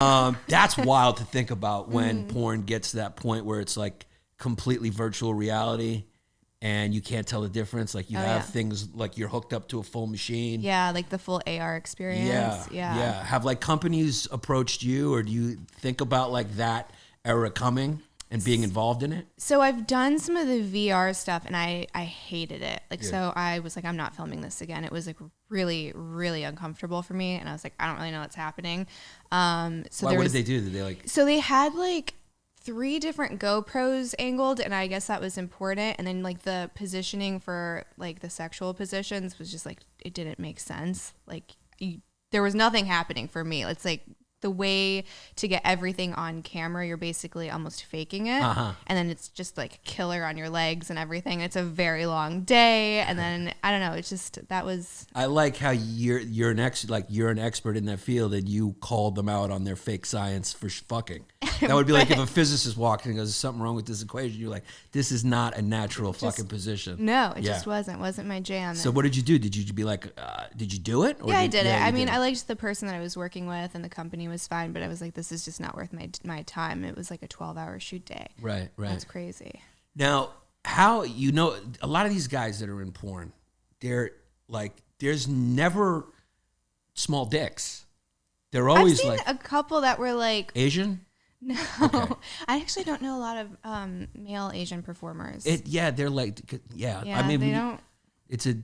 That's wild to think about when porn gets to that point where it's like completely virtual reality and you can't tell the difference. Like you have things like you're hooked up to a full machine. Yeah, like the full AR experience. Yeah. Have like companies approached you, or do you think about like that era coming and being involved in it? So I've done some of the VR stuff and I hated it. Like, so I was like, I'm not filming this again. It was like really, really uncomfortable for me. And I was like, I don't really know what's happening. What did they do? Did they like? So they had like 3 different GoPros angled, and I guess that was important. And then like the positioning for like the sexual positions was just like, it didn't make sense. Like there was nothing happening for me. It's like, the way to get everything on camera, you're basically almost faking it. And then it's just like killer on your legs and everything. It's a very long day. And then, I don't know, it's just, that was... I like how you're an expert in that field and you called them out on their fake science for fucking. That would be like if a physicist walked in and goes, there's something wrong with this equation. You're like, this is not a natural fucking position. No, it just wasn't my jam. So what did you do? Did you be like, did you do it? Or I did it. I mean, I liked the person that I was working with and the company was fine, but I was like, this is just not worth my time. It was like a 12-hour shoot day. Right. That's crazy. Now, how, a lot of these guys that are in porn, they're like, there's never small dicks. They're always I've seen a couple that were like... Asian? No, okay. I actually don't know a lot of male Asian performers. They're like, I mean, they don't.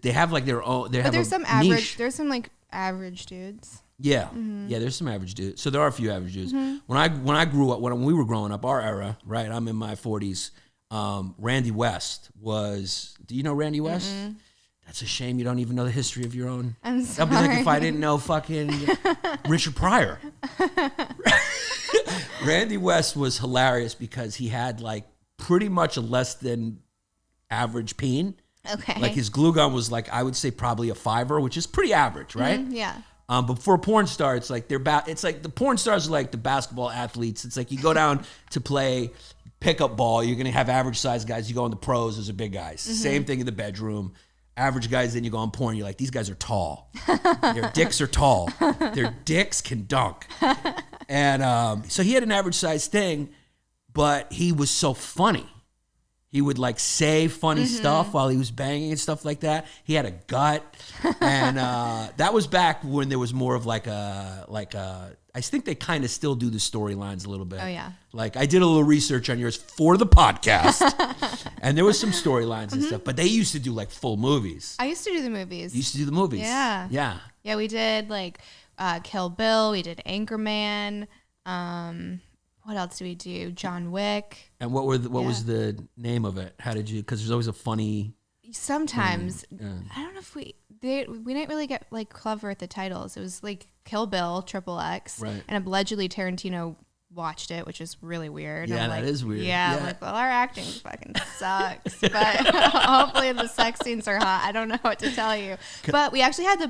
They have like their own. But there's some average. There's some like average dudes. Yeah, there's some average dudes. So there are a few average dudes. When I grew up, when we were growing up, our era, right? I'm in my 40s. Randy West was. Do you know Randy West? That's a shame you don't even know the history of your own. I'm sorry. That'd be like if I didn't know fucking Richard Pryor. Randy West was hilarious because he had like pretty much a less than average peen. Okay. Like his glue gun was like, I would say probably a 5er, which is pretty average, right? Yeah. But for a porn star, it's like it's like the porn stars are like the basketball athletes. It's like you go down to play pickup ball, you're gonna have average sized guys. You go in the pros, those are big guys. Same thing in the bedroom. Average guys, then you go on porn, you're like, these guys are tall. Their dicks are tall. Their dicks can dunk. And so he had an average size thing, but he was so funny. He would like say funny stuff while he was banging and stuff like that. He had a gut. And that was back when there was more of like a I think they kind of still do the storylines a little bit. Oh, yeah. Like I did a little research on yours for the podcast and there was some storylines and stuff, but they used to do like full movies. I used to do the movies. You used to do the movies? Yeah. Yeah. Yeah, we did like Kill Bill. We did Anchorman. What else do we do? John Wick. And what was the name of it? How did you, because there's always a funny. Sometimes. I don't know if we didn't really get like clever at the titles. It was like Kill Bill, XXX. Right. And allegedly Tarantino watched it, which is really weird. Yeah, like, that is weird. Yeah, like, well, our acting fucking sucks. But hopefully the sex scenes are hot. I don't know what to tell you. But we actually had the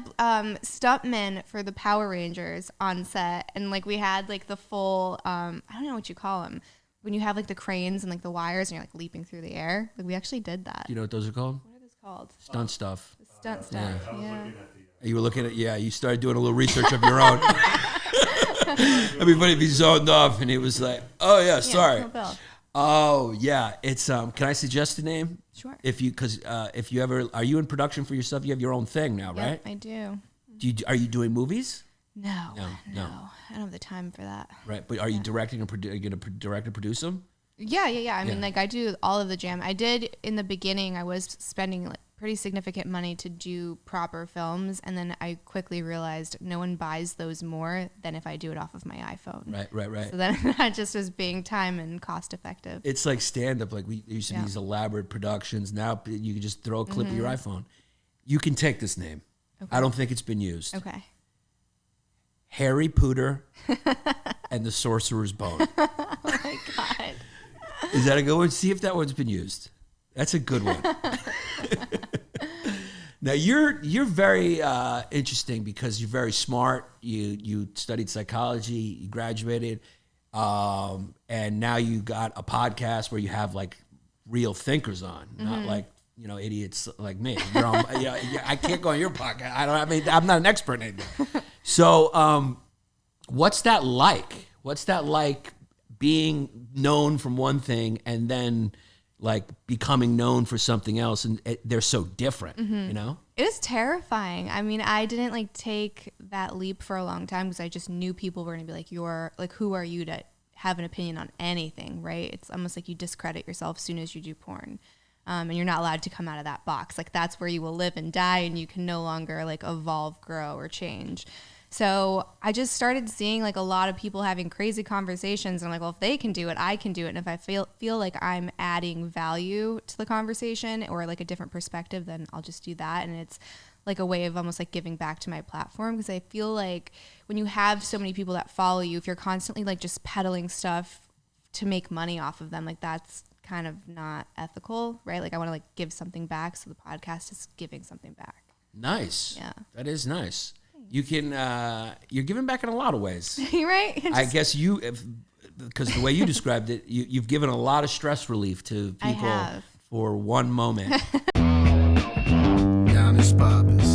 stuntmen for the Power Rangers on set. And like we had like the full, I don't know what you call them. When you have like the cranes and like the wires and you're like leaping through the air. Like we actually did that. Do you know what those are called? What are those called? Stunt stuff. The stunt stuff. Yeah. You were looking at, you started doing a little research of your own. Everybody be zoned off, and he was like, "Oh yeah, sorry." Oh yeah, it's can I suggest a name? Sure. If you ever are you in production for yourself? You have your own thing now, right? I do. Are you doing movies? No. I don't have the time for that. Right, but are you directing or are you gonna direct and produce them? Yeah. I mean, like I do all of the jam. I did in the beginning. I was spending like pretty significant money to do proper films, and then I quickly realized no one buys those more than if I do it off of my iPhone. Right. So then I just was being time and cost effective. It's like stand up. Like we used to be these elaborate productions. Now you can just throw a clip of your iPhone. You can take this name. Okay. I don't think it's been used. Okay. Harry Pooter and the Sorcerer's Bone. Oh my God. Is that a good one? See if that one's been used. That's a good one. Now you're very interesting because you're very smart. You studied psychology. You graduated, and now you got a podcast where you have like real thinkers on, not like idiots like me. I can't go on your podcast. I'm not an expert in anything. So, what's that like? What's that like being known from one thing and then like becoming known for something else, and they're so different, you know? It was terrifying. I mean, I didn't like take that leap for a long time because I just knew people were going to be like, you're like, who are you to have an opinion on anything, right? It's almost like you discredit yourself as soon as you do porn. And you're not allowed to come out of that box. Like that's where you will live and die, and you can no longer like evolve, grow, or change. So I just started seeing like a lot of people having crazy conversations. And I'm like, well, if they can do it, I can do it. And if I feel like I'm adding value to the conversation or like a different perspective, then I'll just do that. And it's like a way of almost like giving back to my platform, because I feel like when you have so many people that follow you, if you're constantly like just peddling stuff to make money off of them, like that's kind of not ethical, right? Like I want to like give something back. So the podcast is giving something back. Nice. Yeah. That is nice. You can, you're giving back in a lot of ways. Right? I guess because the way you described it, you've given a lot of stress relief to people for one moment. Yannis, Pappas.